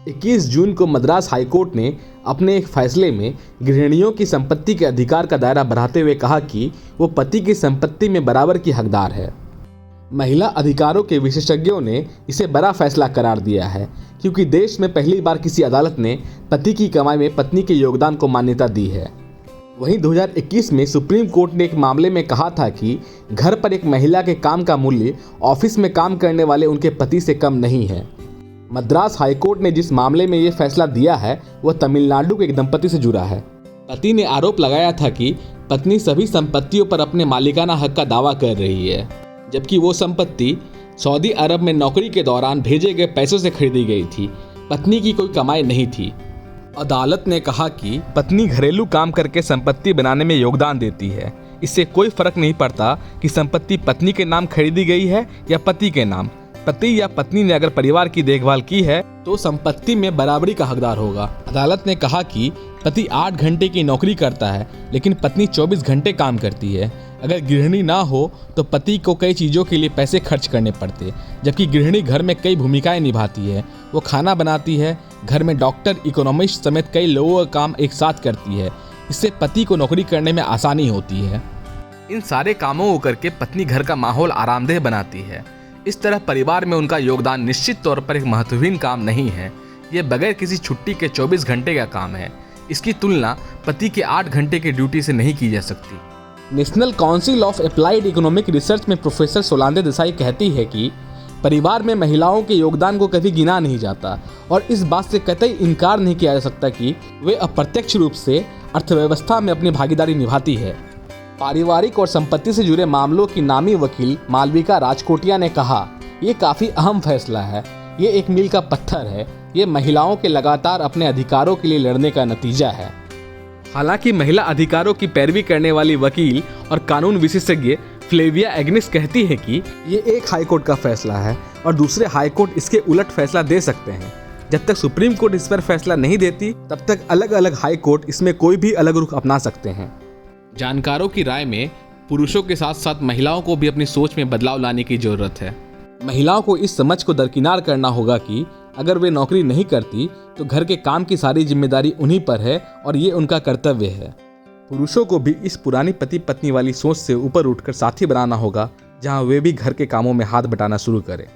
21 जून को मद्रास हाईकोर्ट ने अपने एक फैसले में गृहिणियों की संपत्ति के अधिकार का दायरा बढ़ाते हुए कहा कि वो पति की संपत्ति में बराबर की हकदार है। महिला अधिकारों के विशेषज्ञों ने इसे बड़ा फैसला करार दिया है, क्योंकि देश में पहली बार किसी अदालत ने पति की कमाई में पत्नी के योगदान को मान्यता दी है। वहीं 2021 में सुप्रीम कोर्ट ने एक मामले में कहा था कि घर पर एक महिला के काम का मूल्य ऑफिस में काम करने वाले उनके पति से कम नहीं है। मद्रास हाईकोर्ट ने जिस मामले में ये फैसला दिया है वह तमिलनाडु के एक दंपति से जुड़ा है। पति ने आरोप लगाया था कि पत्नी सभी संपत्तियों पर अपने मालिकाना हक का दावा कर रही है, जबकि वो संपत्ति सऊदी अरब में नौकरी के दौरान भेजे गए पैसों से खरीदी गई थी। पत्नी की कोई कमाई नहीं थी। अदालत ने कहा कि पत्नी घरेलू काम करके संपत्ति बनाने में योगदान देती है। इससे कोई फर्क नहीं पड़ता कि संपत्ति पत्नी के नाम खरीदी गई है या पति के नाम। पति या पत्नी ने अगर परिवार की देखभाल की है तो संपत्ति में बराबरी का हकदार होगा। अदालत ने कहा कि पति 8 घंटे की नौकरी करता है लेकिन पत्नी 24 घंटे काम करती है। अगर गृहिणी ना हो तो पति को कई चीज़ों के लिए पैसे खर्च करने पड़ते, जबकि गृहिणी घर में कई भूमिकाएं निभाती है। वो खाना बनाती है, घर में डॉक्टर, इकोनॉमिस्ट समेत कई लोगों का काम एक साथ करती है। इससे पति को नौकरी करने में आसानी होती है। इन सारे कामों को करके पत्नी घर का माहौल आरामदेह बनाती है। इस तरह परिवार में उनका योगदान निश्चित तौर पर एक महत्वहीन काम नहीं है। ये बगैर किसी छुट्टी के 24 घंटे का काम है। इसकी तुलना पति के 8 घंटे की ड्यूटी से नहीं की जा सकती। National council of applied economic research में प्रोफेसर सोलांदे देसाई कहती है कि परिवार में महिलाओं के योगदान को कभी गिना नहीं जाता और इस बात से कतई इनकार नहीं किया जा सकता कि वे अप्रत्यक्ष रूप से अर्थव्यवस्था में अपनी भागीदारी निभाती है। पारिवारिक और संपत्ति से जुड़े मामलों की नामी वकील मालविका राजकोटिया ने कहा, ये काफ़ी अहम फैसला है। ये एक मील का पत्थर है। ये महिलाओं के लगातार अपने अधिकारों के लिए लड़ने का नतीजा है। हालांकि महिला अधिकारों की पैरवी करने वाली वकील और कानून विशेषज्ञ फ्लेविया एग्निस कहती है कि ये एक हाईकोर्ट का फैसला है और दूसरे हाईकोर्ट इसके उलट फैसला दे सकते हैं। जब तक सुप्रीम कोर्ट इस पर फैसला नहीं देती तब तक अलग अलग हाईकोर्ट इसमें कोई भी अलग रुख अपना सकते हैं। जानकारों की राय में पुरुषों के साथ साथ महिलाओं को भी अपनी सोच में बदलाव लाने की जरूरत है। महिलाओं को इस समझ को दरकिनार करना होगा कि अगर वे नौकरी नहीं करती तो घर के काम की सारी जिम्मेदारी उन्हीं पर है और ये उनका कर्तव्य है। पुरुषों को भी इस पुरानी पति पत्नी वाली सोच से ऊपर उठकर साथी बनाना होगा, जहां वे भी घर के कामों में हाथ बटाना शुरू करें।